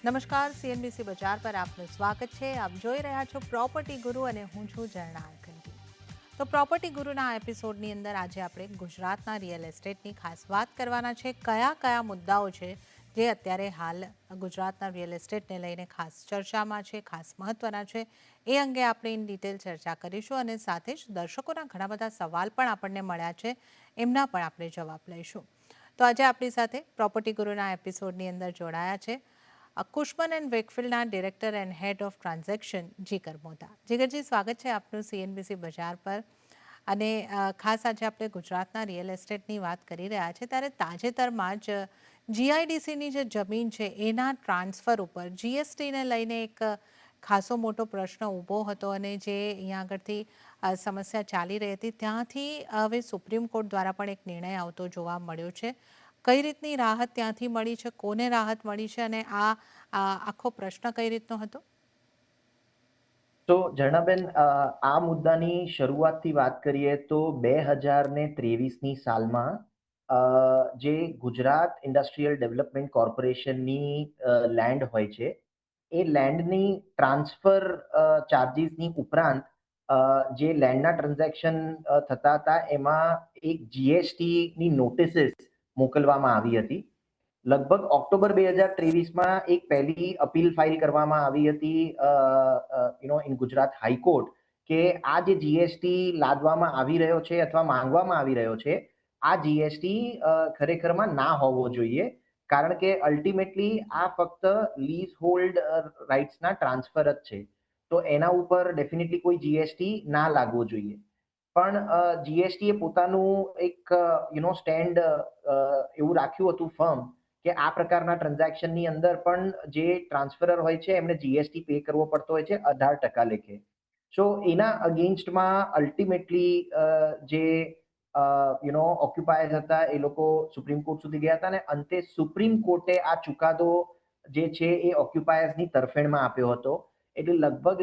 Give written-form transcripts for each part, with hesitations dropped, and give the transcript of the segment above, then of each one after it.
નમસ્કાર, સીએનબીસી બજાર પર આપનું સ્વાગત છે. આપ જોઈ રહ્યા છો પ્રોપર્ટી ગુરુ અને હું છું ઝરણા અરખંડી. તો પ્રોપર્ટી ગુરુના આ એપિસોડની અંદર આજે આપણે ગુજરાતના રિયલ એસ્ટેટની ખાસ વાત કરવાના છે. કયા કયા મુદ્દાઓ છે જે અત્યારે હાલ ગુજરાતના રિયલ એસ્ટેટને લઈને ખાસ ચર્ચામાં છે, ખાસ મહત્વના છે, એ અંગે આપણે ઇન ડિટેલ ચર્ચા કરીશું અને સાથે જ દર્શકોના ઘણા બધા સવાલ પણ આપણને મળ્યા છે, એમના પણ આપણે જવાબ લઈશું. તો આજે આપણી સાથે પ્રોપર્ટી ગુરુના એપિસોડની અંદર જોડાયા છે કુશમન એન્ડ વેકફિલ્ડના director and head of transaction Jigar Mota. Jigarji, સ્વાગત છે આપનું સીએનબીસી બજાર પર. અને ખાસ આજે આપણે ગુજરાતના રિયલ એસ્ટેટની વાત કરી રહ્યા છે ત્યારે તાજેતરમાં જ જીઆઈડીસીની જે જમીન છે એના ટ્રાન્સફર ઉપર જીએસટીને લઈને એક ખાસો મોટો પ્રશ્ન ઊભો હતો અને જે અહીંયા આગળથી સમસ્યા ચાલી રહી હતી ત્યાંથી હવે સુપ્રીમ કોર્ટ દ્વારા પણ એક નિર્ણય આવતો જોવા મળ્યો છે. કઈ રીતની રાહત ત્યાંથી મળી છે, કોને રાહત મળી છે અને આખો પ્રશ્ન કઈ રીતનો હતો? તો ઝરણાબેન, આ મુદ્દાની શરૂઆતથી વાત કરીએ તો 2023ની સાલમાં જે ગુજરાત ઇન્ડસ્ટ્રીયલ ડેવલપમેન્ટ કોર્પોરેશનની લેન્ડ હોય છે, એ લેન્ડની ટ્રાન્સફર ચાર્જીસની ઉપરાંત જે લેન્ડના ટ્રાન્ઝેક્શન થતા હતા એમાં એક જીએસટીની નોટિસીસ મોકલવામાં આવી હતી. લગભગ ઓક્ટોબર 2023માં એક પહેલી અપીલ ફાઇલ કરવામાં આવી હતી ઇન ગુજરાત હાઈકોર્ટ કે આ જે જીએસટી લાદવામાં આવી રહ્યો છે અથવા માંગવામાં આવી રહ્યો છે, આ જીએસટી ખરેખરમાં ના હોવો જોઈએ, કારણ કે અલ્ટિમેટલી આ ફક્ત લીઝ હોલ્ડ રાઇટ્સના ટ્રાન્સફર જ છે. તો એના ઉપર ડેફિનેટલી કોઈ જીએસટી ના લાગવો જોઈએ. પણ જીએસટી એ પોતાનું એક સ્ટેન્ડ એવું રાખ્યું હતું ફર્મ કે આ પ્રકારના ટ્રાન્ઝેક્શનની અંદર પણ જે ટ્રાન્સફરર હોય છે એમને જીએસટી પે કરવો પડતો હોય છે 18% લેખે. સો એના અગેન્સ્ટમાં અલ્ટિમેટલી જે ઓક્યુપાયર્સ હતા એ લોકો સુપ્રીમ કોર્ટ સુધી ગયા હતા અને અંતે સુપ્રીમ કોર્ટે આ ચુકાદો જે છે એ ઓક્યુપાયર્સની તરફેણમાં આપ્યો હતો. એટલે લગભગ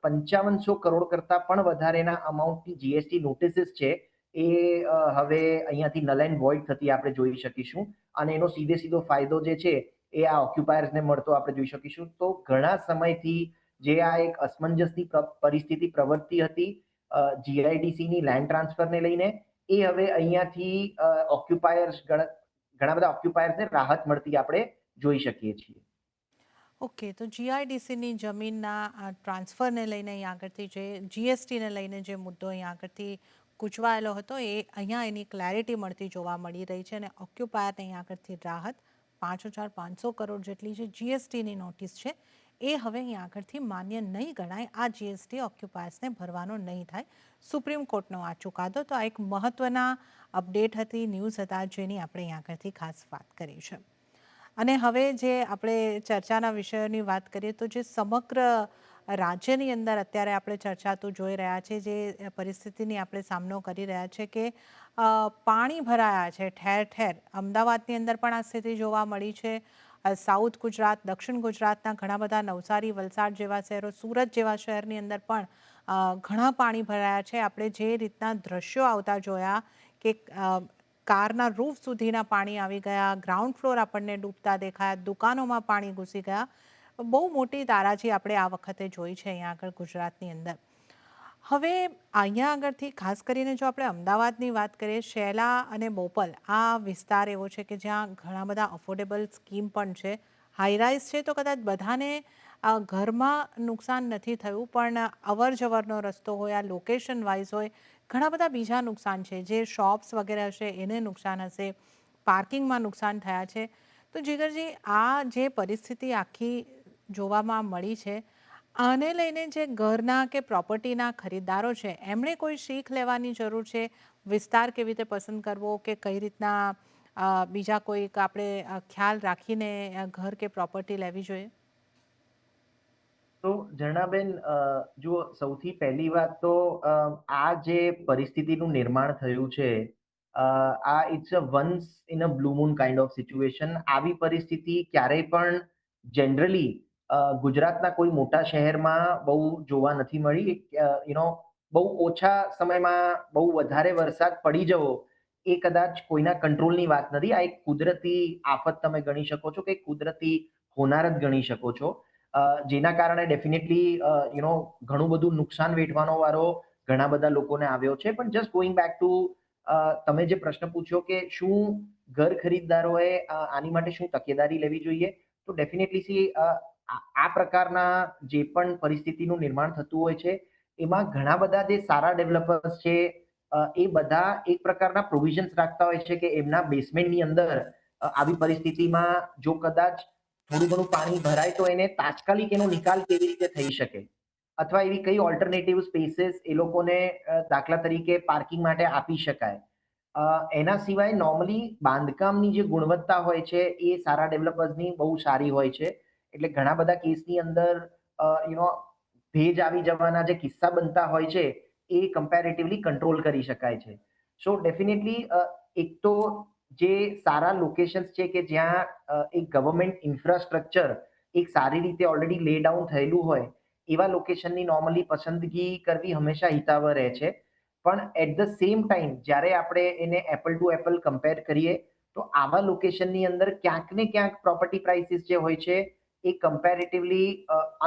5500 કરોડ કરતા પણ વધારેના અમાઉન્ટની જીએસટી નોટિસીસ છે એ હવે અહીંયાથી નલ એન્ડ વોઇડ થતી આપણે જોઈ શકીશું અને એનો સીધો ફાયદો જે છે એ આ ઓક્યુપાયર્સને મળતો આપણે જોઈ શકીશું. તો ઘણા સમયથી જે આ એક અસમંજસની પરિસ્થિતિ પ્રવર્તી હતી જીઆઈડીસીની લેન્ડ ટ્રાન્સફરને લઈને, એ હવે અહીંયાથી ઓક્યુપાયર્સ ઘણા બધા ઓક્યુપાયર્સને રાહત મળતી આપણે જોઈ શકીએ છીએ. ઓકે, તો જીઆઈડીસીની જમીનના ટ્રાન્સફરને લઈને અહીં આગળથી જે જીએસટીને લઈને જે મુદ્દો અહીં આગળથી ગૂંચવાયેલો હતો એ અહીંયા એની ક્લેરિટી મળતી જોવા મળી રહી છે અને ઓક્યુપાયરને અહીં આગળથી રાહત 5,500 કરોડ જેટલી જે જીએસટીની નોટિસ છે એ હવે અહીં આગળથી માન્ય નહીં ગણાય. આ જીએસટી ઓક્યુપાયર્સને ભરવાનો નહીં થાય. સુપ્રીમ કોર્ટનો આ ચુકાદો. તો આ એક મહત્વના અપડેટ હતી, ન્યૂઝ હતા જેની આપણે અહીં આગળથી ખાસ વાત કરી છે. અને હવે જે આપણે ચર્ચાના વિષયોની વાત કરીએ તો જે સમગ્ર રાજ્યની અંદર અત્યારે આપણે ચર્ચાતું જોઈ રહ્યા છે, જે પરિસ્થિતિની આપણે સામનો કરી રહ્યા છે કે પાણી ભરાયા છે ઠેર ઠેર. અમદાવાદની અંદર પણ આ સ્થિતિ જોવા મળી છે. સાઉથ ગુજરાત, દક્ષિણ ગુજરાતના ઘણા બધા નવસારી, વલસાડ જેવા શહેરો, સુરત જેવા શહેરની અંદર પણ ઘણા પાણી ભરાયા છે. આપણે જે રીતના દ્રશ્યો આવતા જોયા કે કારના રૂફ સુધીના પાણી આવી ગયા, ગ્રાઉન્ડ ફ્લોર આપણને ડૂબતા દેખાયા, દુકાનોમાં પાણી ઘૂસી ગયા. બહુ મોટી તારાજી આપણે આ વખતે જોઈ છે અહીંયા આગળ ગુજરાતની અંદર. હવે અહીંયા આગળથી ખાસ કરીને જો આપણે અમદાવાદની વાત કરીએ, શેલા અને બોપલ આ વિસ્તાર એવો છે કે જ્યાં ઘણા બધા અફોર્ડેબલ સ્કીમ પણ છે. હાઈરાઇઝ છે તો કદાચ બધાને ઘરમાં નુકસાન નથી થયું, પણ અવર જવરનો રસ્તો હોય, આ લોકેશન વાઇઝ હોય, ઘણા બધા બીજા નુકસાન છે. જે શોપ્સ વગેરે હશે એને નુકસાન હશે, પાર્કિંગમાં નુકસાન થયા છે. તો જીગરજી, આ જે પરિસ્થિતિ આખી જોવામાં મળી છે, આને લઈને જે ઘરના કે પ્રોપર્ટીના ખરીદદારો છે એમણે કોઈ શીખ લેવાની જરૂર છે? વિસ્તાર કેવી રીતે પસંદ કરવો કે કઈ રીતના બીજા કોઈક આપણે ખ્યાલ રાખીને ઘર કે પ્રોપર્ટી લેવી જોઈએ? તો ઝરણાબેન, જુઓ, સૌથી પહેલી વાત તો આ જે પરિસ્થિતિનું નિર્માણ થયું છે, આ it's a once in a blue moon kind of situation. આવી પરિસ્થિતિ ક્યારેય પણ જનરલી ગુજરાતના કોઈ મોટા શહેરમાં બહુ જોવા નથી મળી. બહુ ઓછા સમયમાં બહુ વધારે વરસાદ પડી જવો એ કદાચ કોઈના કંટ્રોલની વાત નથી. આ એક કુદરતી આફત તમે ગણી શકો છો કે કુદરતી હોનાર જ ગણી શકો છો. જેના કારણે ડેફિનેટલી ઘણું બધું નુકસાન વેઠવાનો વારો ઘણા બધા લોકોને આવ્યો છે. પણ જસ્ટ ગોઈંગ બેક ટુ તમે જે પ્રશ્ન પૂછ્યો કે શું ઘર ખરીદદારોએ આની માટે શું તકેદારી લેવી જોઈએ? તો ડેફિનેટલી આ પ્રકારના જે પણ પરિસ્થિતિનું નિર્માણ થતું હોય છે, એમાં ઘણા બધા જે સારા ડેવલપર્સ છે, એ બધા એક પ્રકારના પ્રોવિઝન્સ રાખતા હોય છે કે એમના બેસમેન્ટની અંદર આવી પરિસ્થિતિમાં જો કદાચ થોડું ઘણું પાણી ભરાય તો એને તાત્કાલિક એનો નિકાલ કેવી રીતે થઈ શકે, અથવા એવી કઈ ઓલ્ટરનેટિવ સ્પેસીસ એ લોકોને દાખલા તરીકે પાર્કિંગ માટે આપી શકાય. એના સિવાય નોર્મલી બાંધકામની જે ગુણવત્તા હોય છે એ સારા ડેવલપર્સની બહુ સારી હોય છે. એટલે ઘણા બધા કેસની અંદર યુ નો ભેજ આવી જવાના જે કિસ્સા બનતા હોય છે એ કમ્પેરેટિવલી કંટ્રોલ કરી શકાય છે. સો ડેફિનેટલી એક તો જે સારા લોકેશન્સ છે કે જ્યાં એક ગવર્મેન્ટ ઇન્ફ્રાસ્ટ્રક્ચર એક સારી રીતે ઓલરેડી લે ડાઉન થયેલું હોય, એવા લોકેશનની નોર્મલી પસંદગી કરવી હંમેશા હિતાવહ રહે છે. પણ એટ ધ સેમ ટાઈમ જ્યારે આપણે એને એપલ ટુ એપલ કમ્પેર કરીએ તો આવા લોકેશનની અંદર ક્યાંક ને ક્યાંક પ્રોપર્ટી પ્રાઇસીસ જે હોય છે એ કમ્પેરેટિવલી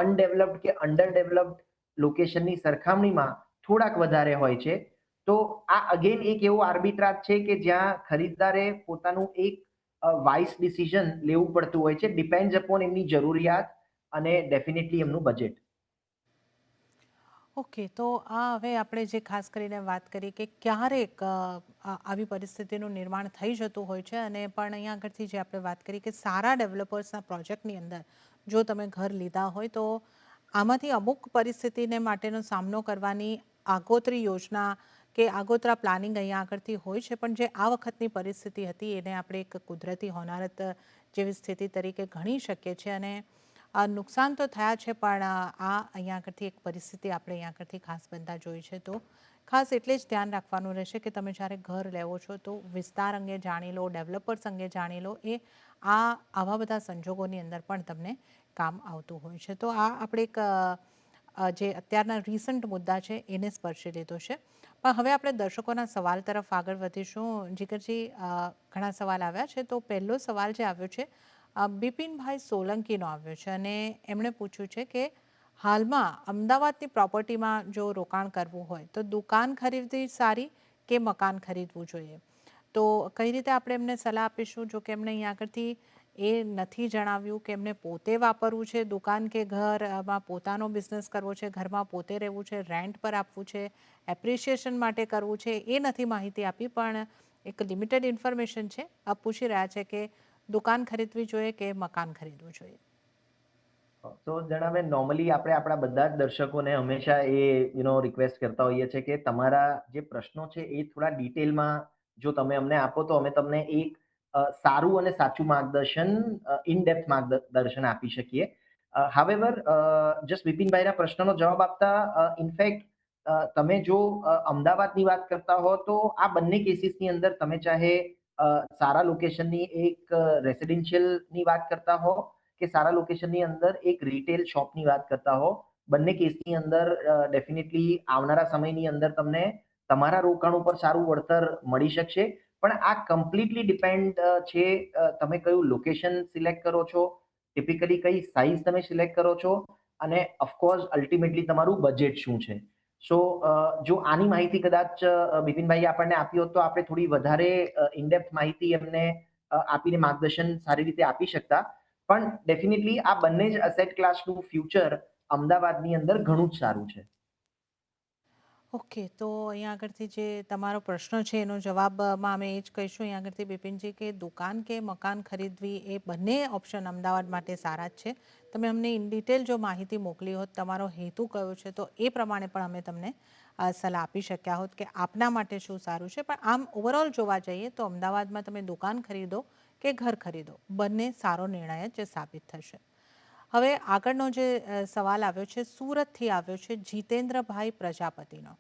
અનડેવલપ્ડ કે અંડર ડેવલપ્ડ લોકેશનની સરખામણીમાં થોડાક વધારે હોય છે. તો આ અગેન એક એવું આર્બિટ્રાજ છે કે જ્યાં ખરીદદારે પોતાનું એક વાઇસ ડિસિઝન લેવું પડતું હોય છે, ડિપેન્ડ્સ અપોન એમની જરૂરિયાત અને ડેફિનેટલી એમનું બજેટ. ઓકે, તો આ હવે આપણે જે ખાસ કરીને વાત કરી કે ક્યારેક આવી પરિસ્થિતિનું નિર્માણ થઈ જતું હોય છે, અને પણ અહીંયા આગળથી જે આપણે વાત કરી કે સારા ડેવલપર્સના પ્રોજેક્ટની અંદર જો તમે ઘર લીધા હોય તો આમાંથી અમુક પરિસ્થિતિને માટેનો સામનો કરવાની આગોતરી યોજના કે આગોતરા પ્લાનિંગ અહીંયા આગળથી હોય છે. પણ જે આ વખતની પરિસ્થિતિ હતી એને આપણે એક કુદરતી હોનારત જેવી સ્થિતિ તરીકે ગણી શકીએ છીએ, અને નુકસાન તો થયા છે, પણ આ અહીંયા આગળથી એક પરિસ્થિતિ આપણે અહીંયા આગળથી ખાસ બનતા જોઈ છે. તો ખાસ એટલે જ ધ્યાન રાખવાનું રહેશે કે તમે જ્યારે ઘર લેવો છો તો વિસ્તાર અંગે જાણી લો, ડેવલપર્સ અંગે જાણી લો. એ આવા બધા સંજોગોની અંદર પણ તમને કામ આવતું હોય છે. તો આ આપણે એક જે અત્યારના રિસન્ટ મુદ્દા છે એને સ્પર્શી લીધો છે. પણ હવે આપણે દર્શકોના સવાલ તરફ આગળ વધીશું. જીગરજી, ઘણા સવાલ આવ્યા છે. તો પહેલો સવાલ જે આવ્યો છે બિપિનભાઈ સોલંકીનો આવ્યો છે, અને એમણે પૂછ્યું છે કે હાલમાં અમદાવાદની પ્રોપર્ટીમાં જો રોકાણ કરવું હોય તો દુકાન ખરીદવી સારી કે મકાન ખરીદવું જોઈએ? તો કઈ રીતે આપણે એમને સલાહ આપીશું? જો કે એમને અહીં આગળથી એ નથી જણાવ્યું કે એમને પોતે વાપરવું છે દુકાન કે ઘરમાં પોતાનો બિઝનેસ કરવો છે, ઘરમાં પોતે રહેવું છે, રેન્ટ પર આપવું છે, એપ્રિસિએશન માટે કરવું છે, એ નથી માહિતી આપી. પણ એક લિમિટેડ ઇન્ફોર્મેશન છે. આપ પૂછી રહ્યા છે કે દુકાન ખરીદવી જોઈએ કે મકાન ખરીદવું જોઈએ? તો જણાવે નોર્મલી આપણે આપણા બધા જ દર્શકોને હંમેશા રિક્વેસ્ટ કરતા હોઈએ છીએ કે તમારા જે પ્રશ્નો છે એ થોડા ડિટેલમાં જો તમે અમને આપો તો અમે તમને એક સારું અને સાચું માર્ગદર્શન, ઇન ડેપ્થ માર્ગદર્શન આપી શકીએ. હાવેવર, જસ્ટ વિપિનભાઈના પ્રશ્નનો જવાબ આપતા ઇનફેક્ટ તમે જો અમદાવાદની વાત કરતા હો તો આ બંને કેસીસની અંદર તમે ચાહે સારા લોકેશનની એક રેસિડેન્શિયલની વાત કરતા હો કે સારા લોકેશનની અંદર એક રિટેલ શોપની વાત કરતા હો, બંને કેસની અંદર ડેફિનેટલી આવનારા સમયની અંદર તમને તમારા રોકાણ ઉપર સારું વળતર મળી શકશે. પણ આ કમ્પ્લીટલી ડિપેન્ડ છે તમે કયું લોકેશન સિલેક્ટ કરો છો, ટિપિકલી કઈ સાઇઝ તમે સિલેક્ટ કરો છો, અને ઓફકોર્સ અલ્ટિમેટલી તમારું બજેટ શું છે. સો જો આની માહિતી કદાચ બિપિનભાઈ આપણને આપી હોત તો આપણે થોડી વધારે ઇનડેપ્થ માહિતી એમને આપીને માર્ગદર્શન સારી રીતે આપી શકતા. પણ ડેફિનેટલી આ બંને જ એસેટ ક્લાસનું ફ્યુચર અમદાવાદની અંદર ઘણું જ સારું છે. ઓકે, તો અહીંયા આગળથી જે તમારો પ્રશ્ન છે એનો જવાબમાં અમે એ જ કહીશું અહીંયા આગળથી બિપિનજી કે દુકાન કે મકાન ખરીદવી એ બંને ઓપ્શન અમદાવાદ માટે સારા જ છે. તમે અમને ઇન ડિટેલ જો માહિતી મોકલી હોત, તમારો હેતુ કયો છે, તો એ પ્રમાણે પણ અમે તમને સલાહ આપી શક્યા હોત કે આપના માટે શું સારું છે. પણ આમ ઓવરઓલ જોવા જઈએ તો અમદાવાદમાં તમે દુકાન ખરીદો કે ઘર ખરીદો, બંને સારો નિર્ણય જ સાબિત થશે. હવે આગળનો જે સવાલ આવ્યો છે સુરતથી આવ્યો છે જીતેન્દ્રભાઈ પ્રજાપતિનો.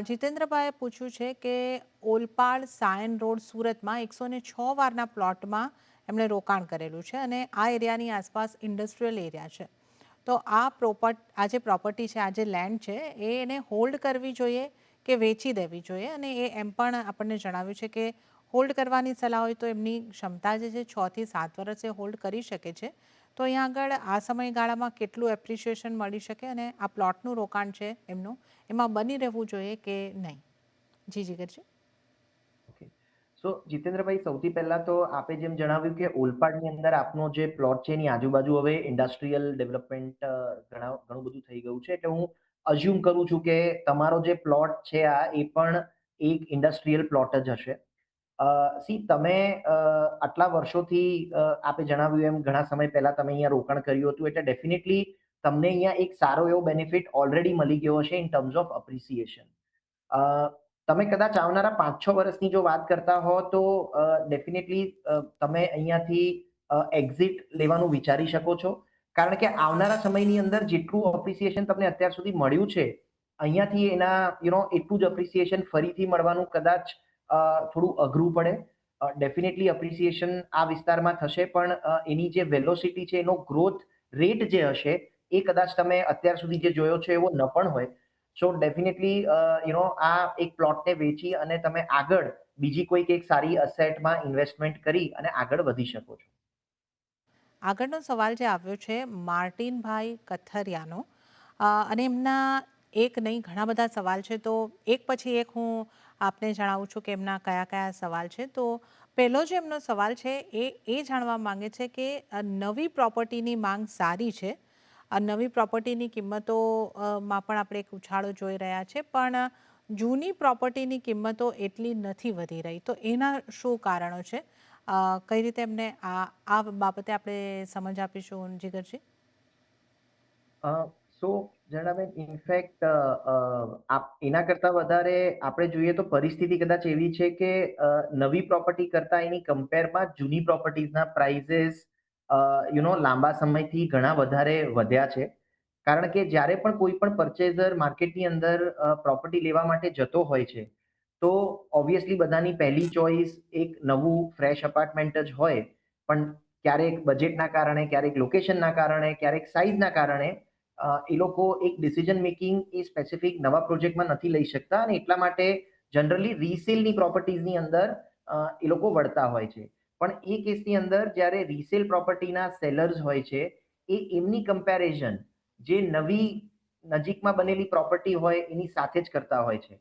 જીતેન્દ્રભાઈએ પૂછ્યું છે કે ઓલપાડ સાયન રોડ સુરતમાં 106 વારના પ્લોટમાં એમણે રોકાણ કરેલું છે, અને આ એરિયાની આસપાસ ઇન્ડસ્ટ્રીયલ એરિયા છે. તો આ જે પ્રોપર્ટી છે, આ જે લેન્ડ છે, એને હોલ્ડ કરવી જોઈએ કે વેચી દેવી જોઈએ? અને એ એમ પણ આપણને જણાવ્યું છે કે હોલ્ડ કરવાની સલાહ હોય તો એમની ક્ષમતા જે છે 6 થી 7 વર્ષ એ હોલ્ડ કરી શકે છે. તો અહીંયા આગળ આ સમયગાળામાં કેટલું એપ્રિસિએશન મળી શકે અને આ પ્લોટનું રોકાણ છે એમનું એમાં બની રહેવું જોઈએ કે નહીં? જી જીગરજી. ઓકે. સો જીતેન્દ્રભાઈ, સૌથી પહેલા તો આપે જેમ જણાવ્યું કે ઓલપાડની અંદર આપનો જે પ્લોટ છે એની આજુબાજુ હવે ઇન્ડસ્ટ્રીયલ ડેવલપમેન્ટ ઘણું બધું થઈ ગયું છે. એટલે હું અઝ્યુમ કરું છું કે તમારો જે પ્લોટ છે આ એ પણ એક ઇન્ડસ્ટ્રીયલ પ્લોટ જ હશે. તમે આટલા વર્ષોથી આપે જણાવ્યું એમ ઘણા સમય પહેલા તમે અહીંયા રોકાણ કર્યું હતું, એટલે ડેફિનેટલી તમને અહીંયા એક સારો એવો બેનિફિટ ઓલરેડી મળી ગયો હશે ઇન ટર્મ્સ ઓફ અપ્રિસિએશન. અ, તમે કદાચ આવનારા 5-6 વર્ષની જો વાત કરતા હો તો ડેફિનેટલી તમે અહીંયાથી એક્ઝિટ લેવાનું વિચારી શકો છો. કારણ કે આવનારા સમયની અંદર જેટલું અપ્રિસિએશન તમને અત્યાર સુધી મળ્યું છે, અહીંયાથી એના એટલું જ અપ્રિસિએશન ફરીથી મળવાનું કદાચ થોડું અઘરું પડે. ડેફિનેટલી અપ્રિસિએશન આ વિસ્તારમાં થશે, પણ એની જે વેલોસિટી છે, એનો ગ્રોથ રેટ જે હશે, એ કદાચ તમે અત્યાર સુધી જે જોયો છે એવો ન પણ હોય. સો ડેફિનેટલી આ એક પ્લોટને વેચી અને તમે આગળ બીજી કોઈક એક સારી અસેટમાં ઇન્વેસ્ટમેન્ટ કરી અને આગળ વધી શકો છો. આગળનો સવાલ જે આવ્યો છે માર્ટિનભાઈ કથરિયાનો, અને એમના એક નહીં ઘણા બધા સવાલ છે, તો એક પછી એક હું આપને જણાવું છું કે એમના કયા કયા સવાલ છે. તો પહેલો જે એમનો સવાલ છે એ જાણવા માંગે છે કે નવી પ્રોપર્ટીની માંગ સારી છે, નવી પ્રોપર્ટીની કિંમતો માં પણ આપણે એક ઉછાળો જોઈ રહ્યા છે, પણ જૂની પ્રોપર્ટીની કિંમતો એટલી નથી વધી રહી, તો એના શું કારણો છે? કઈ રીતે એમને આ બાબતે આપણે સમજ આપીશું જીગરજી? સો જણાબેન, ઇનફેક્ટ એના કરતા વધારે આપણે જોઈએ તો પરિસ્થિતિ કદાચ એવી છે કે નવી પ્રોપર્ટી કરતા એની કમ્પેરમાં જૂની પ્રોપર્ટીઝના પ્રાઇઝીસ લાંબા સમયથી ઘણા વધારે વધ્યા છે. કારણ કે જ્યારે પણ કોઈ પણ પરચેઝર માર્કેટની અંદર પ્રોપર્ટી લેવા માટે જતો હોય છે, તો ઓબ્વિયસલી બધાની પહેલી ચોઈસ એક નવું ફ્રેશ અપાર્ટમેન્ટ જ હોય. પણ ક્યારેક બજેટના કારણે, ક્યારેક લોકેશનના કારણે, ક્યારેક સાઈઝના કારણે એ લોકો એક ડિસિઝન મેકિંગ એ સ્પેસિફિક નવા પ્રોજેક્ટમાં નથી લઈ શકતા, અને એટલા માટે જનરલી રીસેલની પ્રોપર્ટીઝની અંદર એ લોકો વળતા હોય છે. પણ એ કેસની અંદર જ્યારે રીસેલ પ્રોપર્ટીના સેલર્સ હોય છે, એ એમની કમ્પેરિઝન જે નવી નજીકમાં બનેલી પ્રોપર્ટી હોય એની સાથે જ કરતા હોય છે.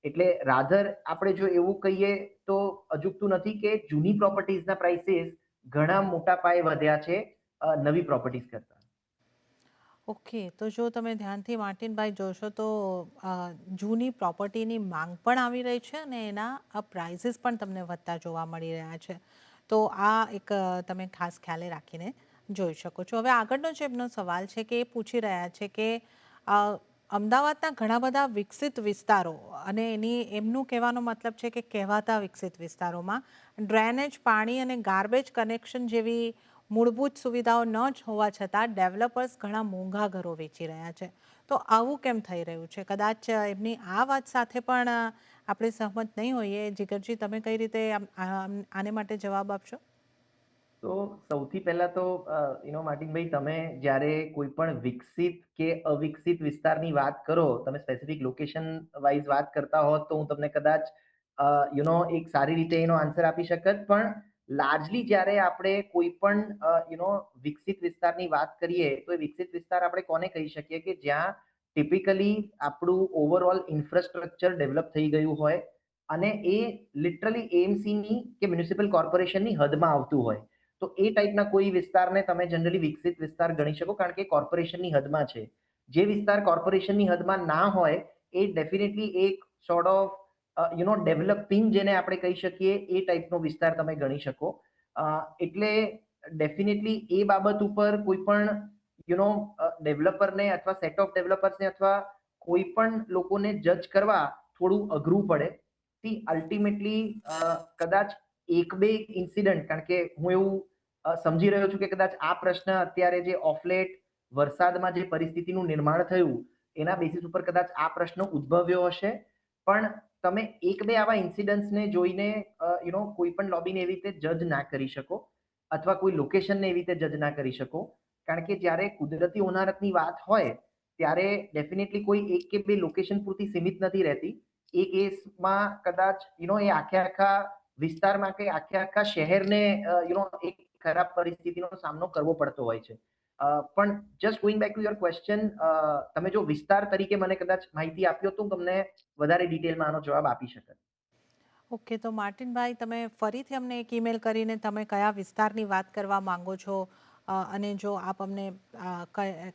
એટલે રાધર આપણે જો એવું કહીએ તો અજુગતું નથી કે જૂની પ્રોપર્ટીઝના પ્રાઇસીસ ઘણા મોટા પાયે વધ્યા છે નવી પ્રોપર્ટીઝ કરતા. ઓકે, તો જો તમે ધ્યાનથી માર્ટિનભાઈ જોશો તો જૂની પ્રોપર્ટીની માંગ પણ આવી રહી છે અને એના પ્રાઇઝીસ પણ તમને વધતા જોવા મળી રહ્યા છે. તો આ એક તમે ખાસ ખ્યાલે રાખીને જોઈ શકો છો. હવે આગળનો જે એમનો સવાલ છે કે એ પૂછી રહ્યા છે કે અ, અમદાવાદના ઘણા બધા વિકસિત વિસ્તારો, અને એમનું કહેવાનો મતલબ છે કે કહેવાતા વિકસિત વિસ્તારોમાં ડ્રેનેજ, પાણી અને ગાર્બેજ કનેક્શન જેવી મૂળભૂત સુવિધાઓ ન જ હોવા છતાં ડેવલપર્સ ઘણા મોંઘા ઘરો વેચી રહ્યા છે. તો આવું કેમ થઈ રહ્યું છે? કદાચ એમની આ વાત સાથે પણ આપણે સહમત નહીં હોઈએ. જીગરજી, તમે કઈ રીતે આને માટે જવાબ આપશો? તો સૌથી પહેલા તો માર્ટિનભાઈ, તમે જ્યારે કોઈ પણ વિકસિત કે અવિકસિત વિસ્તારની વાત કરો, તમે સ્પેસિફિક લોકેશન વાઇઝ વાત કરતા હોત તો હું તમને કદાચ એક સારી રીતે એનો આન્સર આપી શકત. પણ લાર્જલી જ્યારે આપણે કોઈ પણ વિકસિત વિસ્તારની વાત કરીએ તો એ વિકસિત વિસ્તાર આપણે કોને કહી શકીએ કે જ્યાં ટિપિકલી આપણું ઓવરઓલ ઇન્ફ્રાસ્ટ્રક્ચર ડેવલપ થઈ ગયું હોય અને એ લિટરલી એએમસીની કે મ્યુનિસિપલ કોર્પોરેશનની હદમાં આવતું હોય. તો એ ટાઈપના કોઈ વિસ્તારને તમે જનરલી વિકસિત વિસ્તાર ગણી શકો, કારણ કે કોર્પોરેશનની હદમાં છે. જે વિસ્તાર કોર્પોરેશનની હદમાં ના હોય એ ડેફિનેટલી એક સોર્ટ ઓફ ડેવલપિંગ જેને આપણે કહી શકીએ એ ટાઈપનો વિસ્તાર તમે ગણી શકો. એટલે ડેફિનેટલી એ બાબત ઉપર કોઈ પણ ડેવલપરને અથવા સેટ ઓફ ડેવલપર્સને અથવા કોઈ પણ લોકોને જજ કરવા થોડું અઘરું પડે. અલ્ટિમેટલી કદાચ એક બે ઇન્સિડન્ટ, કારણ કે હું એવું સમજી રહ્યો છું કે કદાચ આ પ્રશ્ન અત્યારે જે ઓફલેટ વરસાદમાં જે પરિસ્થિતિનું નિર્માણ થયું એના બેસિસ ઉપર કદાચ આ પ્રશ્ન ઉદ્ભવ્યો હશે. પણ તમે એક બે આવા ઇન્સિડન્ટ્સને જોઈને કોઈ પણ લોબીને એવી રીતે જજ ના કરી શકો અથવા કોઈ લોકેશનને એવી રીતે જજ ના કરી શકો. કારણ કે જ્યારે કુદરતી હોનારતની વાત હોય ત્યારે ડેફિનેટલી કોઈ એક કે બે લોકેશન પૂરતી સીમિત નથી રહેતી. એ કેસમાં કદાચ એ આખે આખા વિસ્તારમાં કે આખે આખા શહેરને એક ખરાબ પરિસ્થિતિનો સામનો કરવો પડતો હોય છે. પણ just going back to your question, તમે જો વિસ્તાર તરીકે મને કદાચ માહિતી આપી હોત તો હું તમને વધારે ડિટેલમાં આનો જવાબ આપી શકત. ઓકે, તો માર્ટિનભાઈ, તમે ફરીથી અમને એક ઈમેલ કરીને તમે કયા વિસ્તારની વાત કરવા માંગો છો, અને જો આપ અમને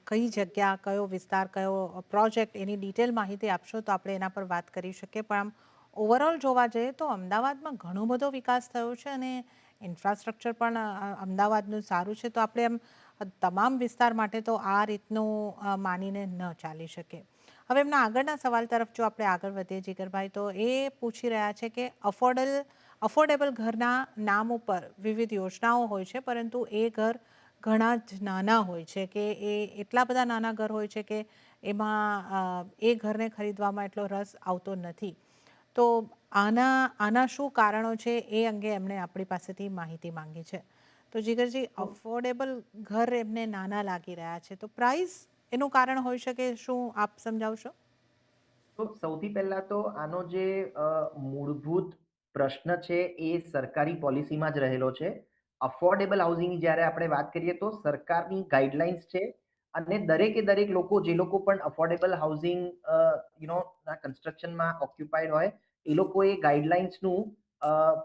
કઈ જગ્યા, કયો વિસ્તાર, કયો પ્રોજેક્ટ, એની ડિટેલ માહિતી આપશો તો આપણે એના પર વાત કરી શકીએ. પણ આમ ઓવરઓલ જોવા જઈએ તો અમદાવાદમાં ઘણો બધો વિકાસ થયો છે અને ઇન્ફ્રાસ્ટ્રક્ચર પણ અમદાવાદનું સારું છે. તો આપણે એમ તમામ વિસ્તાર માટે તો આ રીતનું માનીને ન ચાલી શકે. હવે એમના આગળના સવાલ તરફ જો આપણે આગળ વધીએ જીગરભાઈ, તો એ પૂછી રહ્યા છે કે અફોર્ડેબલ ઘરના નામ ઉપર વિવિધ યોજનાઓ હોય છે, પરંતુ એ ઘર ઘણા જ નાના હોય છે, કે એ એટલા બધા નાના ઘર હોય છે કે એમાં એ ઘરને ખરીદવામાં એટલો રસ આવતો નથી. તો આના શું કારણો છે એ અંગે એમણે આપણી પાસેથી માહિતી માંગી છે. તો જીગરજી, તો અફોર્ડેબલ ઘર એમને નાના લાગી રહ્યા છે, તો પ્રાઇસ એનું કારણ હોઈ શકે, શું આપ સમજાવશો? તો સૌથી પહેલા તો આનો જે મૂળભૂત પ્રશ્ન છે એ સરકારી પોલિસીમાં જ રહેલો છે. અફોર્ડેબલ હાઉસિંગની જ્યારે આપણે વાત કરીએ તો સરકારની ગાઈડલાઇન્સ છે અને દરેકે દરેક લોકો, જે લોકો પણ અફોર્ડેબલ હાઉસિંગ ના કન્સ્ટ્રક્શનમાં ઓક્યુપાઈડ હોય, એ લોકોએ ગાઈડલાઇન્સનું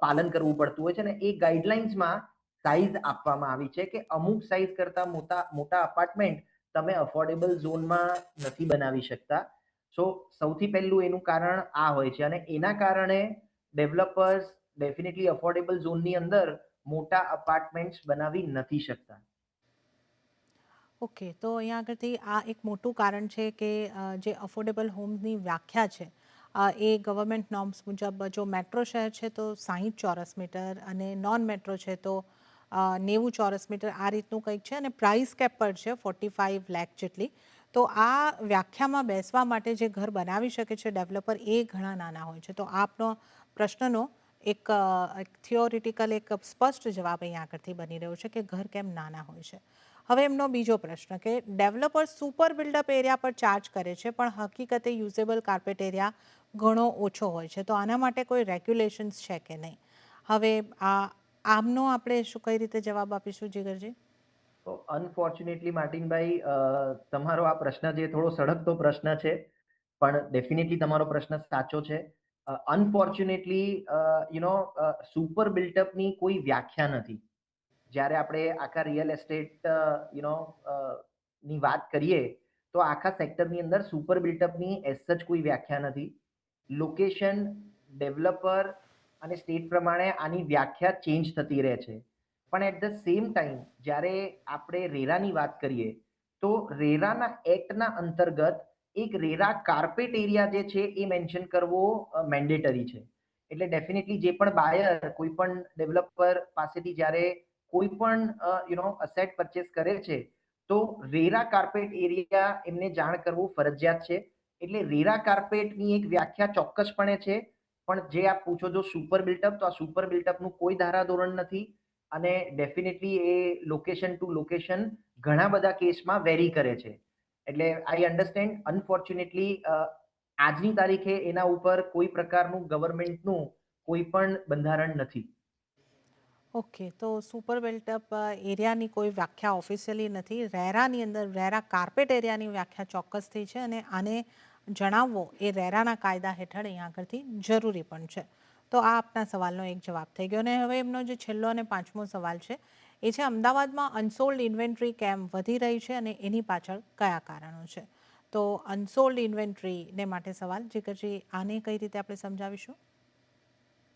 પાલન કરવું પડતું હોય છે અને એ ગાઈડલાઇન્સમાં સાઇઝ આપવામાં આવી છે કે અમુક સાઇઝ કરતાં મોટા મોટા અપાર્ટમેન્ટ તમે અફોર્ડેબલ ઝોનમાં નથી બનાવી શકતા. સો સૌથી પહેલું એનું કારણ આ હોય છે અને એના કારણે ડેવલપર્સ ડેફિનેટલી અફોર્ડેબલ ઝોનની અંદર મોટા અપાર્ટમેન્ટ્સ બનાવી નથી શકતા. ઓકે, તો અહીંયા આગળથી આ એક મોટું કારણ છે કે જે અફોર્ડેબલ હોમ્સની વ્યાખ્યા છે, એ ગવર્મેન્ટ નોર્મ્સ મુજબ જો મેટ્રો શહેર છે તો 60 ચોરસ મીટર અને નોન મેટ્રો છે તો 90 ચોરસ મીટર, આ રીતનું કંઈક છે અને પ્રાઇસ કેપ પર છે 45 લાખ જેટલી. તો આ વ્યાખ્યામાં બેસવા માટે જે ઘર બનાવી શકે છે ડેવલપર, એ ઘણા નાના હોય છે. તો આપનો પ્રશ્નનો એક થિયોરિટિકલ, એક સ્પષ્ટ જવાબ અહીંયા આગળથી બની રહ્યો છે કે ઘર કેમ નાના હોય છે. હવે એમનો બીજો પ્રશ્ન કે ડેવલપર સુપર બિલ્ડઅપ એરિયા પર ચાર્જ કરે છે, પણ હકીકતે યુઝેબલ કાર્પેટ એરિયા ઘણો ઓછો હોય છે. તો આના માટે કોઈ રેગ્યુલેશન્સ છે કે નહીં? હવે આમનો આપણે કઈ રીતે જવાબ આપીશું જીગરજી? તો અનફોર્ચ્યુનેટલી માર્ટિનભાઈ, તમારો આ પ્રશ્ન જે થોડો સળગતો પ્રશ્ન છે, પણ ડેફિનેટલી તમારો પ્રશ્ન સાચો છે. અનફોર્ચ્યુનેટલી સુપર બિલ્ટઅપની કોઈ વ્યાખ્યા નથી. જ્યારે આપણે આખા રિયલ એસ્ટેટ ની વાત કરીએ તો આખા સેક્ટરની અંદર સુપર બિલ્ટઅપની એઝ સચ કોઈ વ્યાખ્યા નથી. લોકેશન, ડેવલપર અને સ્ટેટ પ્રમાણે આની વ્યાખ્યા ચેન્જ થતી રહે છે. પણ એટ ધ સેમ ટાઈમ જ્યારે આપણે રેરાની વાત કરીએ તો રેરાના એક્ટના અંતર્ગત એક રેરા કાર્પેટ એરિયા જે છે એ મેન્શન કરવો મેન્ડેટરી છે. એટલે ડેફિનેટલી જે પણ બાયર કોઈ પણ ડેવલપર પાસેથી જ્યારે કોઈ પણ અસેટ પરચેસ કરે છે તો રેરા કાર્પેટ એરિયા એમને જાણ કરવું ફરજિયાત છે. એટલે રેરા કાર્પેટની એક વ્યાખ્યા ચોક્કસપણે છે. પણ જે આપ પૂછો છો સુપર બિલ્ટઅપ, તો આ સુપર બિલ્ટઅપનું કોઈ ધારાધોરણ નથી અને ડેફિનેટલી એ લોકેશન ટુ લોકેશન ઘણા બધા કેસમાં વેરી કરે છે. એટલે આઈ અન્ડરસ્ટેન્ડ, અનફોર્ચ્યુનેટલી આજની તારીખે એના ઉપર કોઈ પ્રકારનું ગવર્મેન્ટનું કોઈ પણ બંધારણ નથી. ઓકે, તો સુપર બિલ્ટઅપ એરિયાની કોઈ વ્યાખ્યા ઓફિશિયલી નથી. રેરાની અંદર રેરા કાર્પેટ એરિયાની વ્યાખ્યા ચોક્કસથી છે અને આને જણાવવો એ રેરાના કાયદા હેઠળ અહીંયા આગળથી જરૂરી પણ છે. તો આ આપના સવાલનો એક જવાબ થઈ ગયો. અને હવે એમનો જે છેલ્લો અને પાંચમો સવાલ છે એ છે અમદાવાદમાં અનસોલ્ડ ઇન્વેન્ટરી કેમ વધી રહી છે અને એની પાછળ કયા કારણો છે? તો અનસોલ્ડ ઇન્વેન્ટરીને માટે સવાલ જીગરજી, આને કઈ રીતે આપણે સમજાવીશું?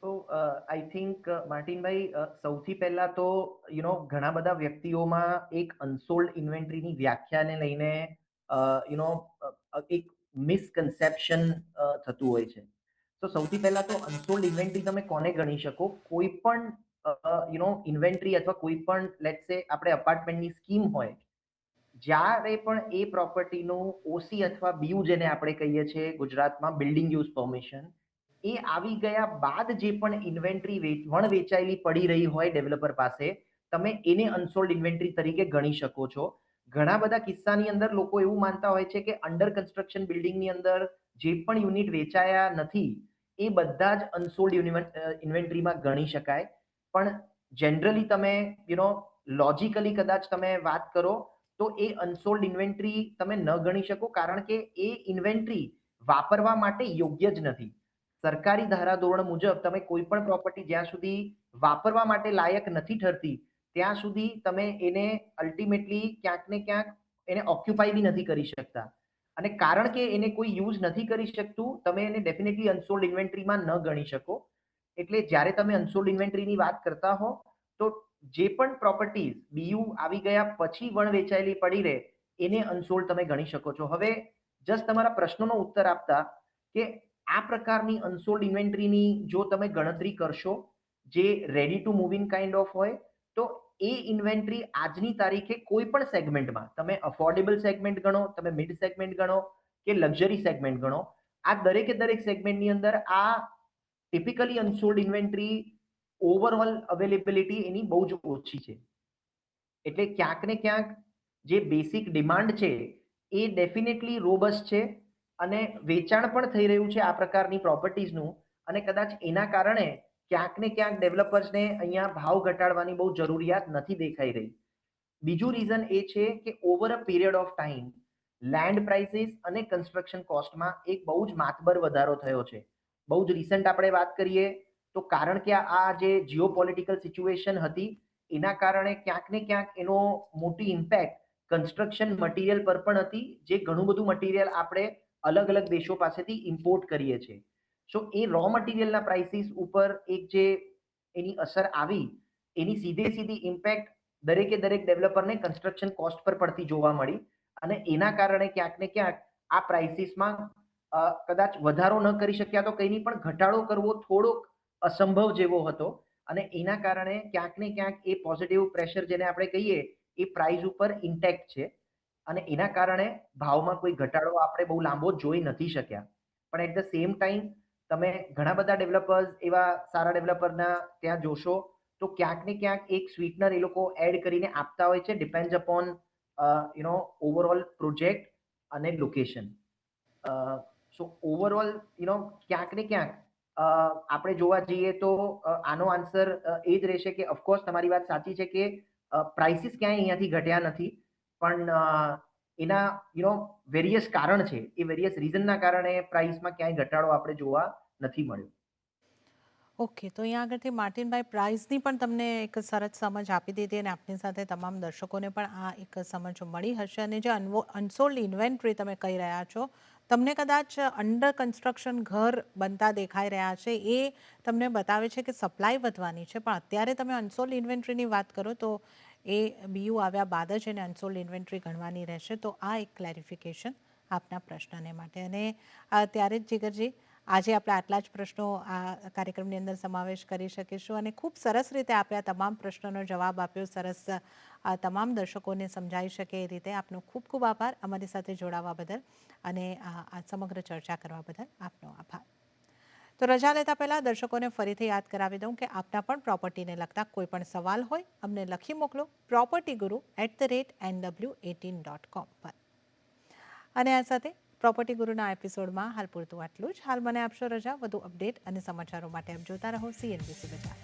તો આઈ થિંક માર્ટિનભાઈ, સૌથી પહેલા તો ઘણા બધા વ્યક્તિઓમાં એક અનસોલ્ડ ઇન્વેન્ટરીની વ્યાખ્યાને લઈને એક મિસકન્સેપ્શન થતું હોય છે. તો સૌથી પહેલા તો અનસોલ્ડ ઇન્વેન્ટરી તમે કોને ગણી શકો? કોઈ પણ ઇન્વેન્ટરી અથવા કોઈ પણ લેટ્સ સે આપણે અપાર્ટમેન્ટની સ્કીમ હોય, જ્યારે પણ એ પ્રોપર્ટીનું ઓસી અથવા બીયુ જેને આપણે કહીએ છીએ ગુજરાતમાં બિલ્ડિંગ યુઝ પરમિશન, એ આવી ગયા બાદ જે પણ ઇન્વેન્ટરી વેચાયેલી પડી રહી હોય ડેવલપર પાસે, તમે એને અનસોલ્ડ ઇન્વેન્ટરી તરીકે ગણી શકો છો. ઘણા બધા કિસ્સાની અંદર લોકો એવું માનતા હોય છે કે અંડર કન્સ્ટ્રક્શન બિલ્ડિંગની અંદર જે પણ યુનિટ વેચાયા નથી એ બધા જ અનસોલ્ડ ઇન્વેન્ટરીમાં ગણી શકાય. પણ જનરલી તમે લોજિકલી કદાચ તમે વાત કરો તો એ અનસોલ્ડ ઇન્વેન્ટરી તમે ન ગણી શકો, કારણ કે એ ઇન્વેન્ટરી વાપરવા માટે યોગ્ય જ નથી. સરકારી ધારાધોરણ મુજબ તમે કોઈ પણ પ્રોપર્ટી જ્યાં સુધી વાપરવા માટે લાયક નથી ઠરતી ત્યાં સુધી તમે એને અલ્ટિમેટલી ક્યાંક ને ક્યાંક એને ઓક્યુપાય બી નથી કરી શકતા. અને કારણ કે એને કોઈ યુઝ નથી કરી શકતું, તમે એને ડેફિનેટલી અનસોલ્ડ ઇન્વેન્ટરીમાં ન ગણી શકો. એટલે જ્યારે તમે અનસોલ્ડ ઇન્વેન્ટરીની વાત કરતા હો તો જે પણ પ્રોપર્ટીઝ બીયુ આવી ગયા પછી વણ વેચાયેલી પડી રહે એને અનસોલ્ડ તમે ગણી શકો છો. હવે જસ્ટ તમારા પ્રશ્નનો ઉત્તર આપતા કે આ પ્રકારની અનસોલ્ડ ઇન્વેન્ટરીની જો તમે ગણતરી કરશો જે ready to move in kind of હોય, તો એ ઇન્વેન્ટરી આજની તારીખે કોઈ પણ સેગમેન્ટમાં, તમે અફોર્ડેબલ સેગમેન્ટ ગણો, તમે મિડ સેગમેન્ટ ગણો કે લક્ઝરી સેગમેન્ટ ગણો, આ દરેકે દરેક સેગમેન્ટની અંદર આ typically unsold inventory overall availability એની બહુ જ ઓછી છે. એટલે ક્યાંક ને ક્યાંક જે બેસિક ડિમાન્ડ છે એ ડેફિનેટલી રોબસ્ટ છે અને વેચાણ પણ થઈ રહ્યું છે આ પ્રકારની પ્રોપર્ટીઝનું. અને કદાચ એના કારણે ક્યાંક ને ક્યાંક ડેવલપર્સને અહીંયા ભાવ ઘટાડવાની બહુ જરૂરિયાત નથી દેખાઈ રહી. બીજું રીઝન એ છે કે over a period of time land prices અને કન્સ્ટ્રક્શન કોસ્ટમાં એક બહુ જ માતબર વધારો થયો છે. બહુ જ રિસન્ટ આપણે વાત કરીએ તો કારણ કે આ જે જીઓપોલિટિકલ સિચ્યુએશન હતી એના કારણે ક્યાંક ને ક્યાંક એનો મોટી ઇમ્પેક્ટ કન્સ્ટ્રક્શન મટીરિયલ પર પણ હતી, જે ઘણું બધું મટીરિયલ આપણે અલગ અલગ દેશો પાસેથી ઇમ્પોર્ટ કરીએ છીએ. સો એ રો મટીરિયલના પ્રાઇસીસ ઉપર એક જે એની અસર આવી એની સીધે સીધી ઇમ્પેક્ટ દરેકે દરેક ડેવલપરને કન્સ્ટ્રક્શન કોસ્ટ પર પડતી જોવા મળી. અને એના કારણે ક્યાંક ને ક્યાંક આ પ્રાઇસીસમાં કદાચ વધારો ન કરી શક્યા તો કંઈ નહીં, પણ ઘટાડો કરવો થોડોક અસંભવ જેવો હતો. અને એના કારણે ક્યાંક ને ક્યાંક એ પોઝિટિવ પ્રેશર જેને આપણે કહીએ એ પ્રાઇસ ઉપર ઇન્ટેક્ટ છે. અને એના કારણે ભાવમાં કોઈ ઘટાડો આપણે બહુ લાંબો જોઈ નથી શક્યા. પણ એટ ધ સેમ ટાઈમ તમે ઘણા બધા ડેવલપર્સ એવા સારા ડેવલપરના ત્યાં જોશો તો ક્યાંક ને ક્યાંક એક સ્વીટનર એ લોકો એડ કરીને આપતા હોય છે, ડિપેન્ડ્સ અપોન ઓવરઓલ પ્રોજેક્ટ અને લોકેશન. સો ઓવરઓલ ક્યાંક ને ક્યાંક આપણે જોવા જઈએ તો આનો આન્સર એ જ રહેશે કે ઓફકોર્સ તમારી વાત સાચી છે કે પ્રાઇસીસ ક્યાંય અહીંયાથી ઘટ્યા નથી, પણ એના વેરિયસ કારણ છે, એ વેરિયસ રીઝનના કારણે પ્રાઇસમાં ક્યાંય ઘટાડો આપણે જોવા નથી મળ્યો. ઓકે, તો અહીંયા આગળથી માર્ટિનભાઈ પ્રાઇઝની પણ તમને એક સરસ સમજ આપી દીધી અને આપની સાથે તમામ દર્શકોને પણ આ એક સમજ મળી હશે. અને જે અનસોલ્ડ ઇન્વેન્ટરી તમે કહી રહ્યા છો, તમને કદાચ અંડર કન્સ્ટ્રક્શન ઘર બનતા દેખાઈ રહ્યા છે, એ તમને બતાવે છે કે સપ્લાય વધવાની છે. પણ અત્યારે તમે અનસોલ્ડ ઇન્વેન્ટરીની વાત કરો તો એ બીયુ આવ્યા બાદ જ એને અનસોલ્ડ ઇન્વેન્ટરી ગણવાની રહેશે. તો આ એક ક્લેરિફિકેશન આપના પ્રશ્નને માટે. અને ત્યારે જ જીગરજી, આજે આપણે આટલા જ પ્રશ્નો આ કાર્યક્રમની અંદર સમાવેશ કરી શકીશું અને ખૂબ સરસ રીતે આપણે આ તમામ પ્રશ્નોનો જવાબ આપ્યો, સરસ આ તમામ દર્શકોને સમજાઈ શકે એ રીતે. આપનો ખૂબ ખૂબ આભાર અમારી સાથે જોડાવા બદલ અને આ સમગ્ર ચર્ચા કરવા બદલ આપનો આભાર. તો રજા લેતા પહેલાં દર્શકોને ફરીથી યાદ કરાવી દઉં કે આપના પણ પ્રોપર્ટીને લગતા કોઈ પણ સવાલ હોય અમને લખી મોકલો propertyguru@nw18.com પર. અને આ સાથે પ્રોપર્ટી ગુરુના એપિસોડમાં હાલ પૂરતું આટલું જ. હાલ મને આપશો રજા. વધુ અપડેટ અને સમાચારો માટે આપ જોતા રહો CNBC બજાર.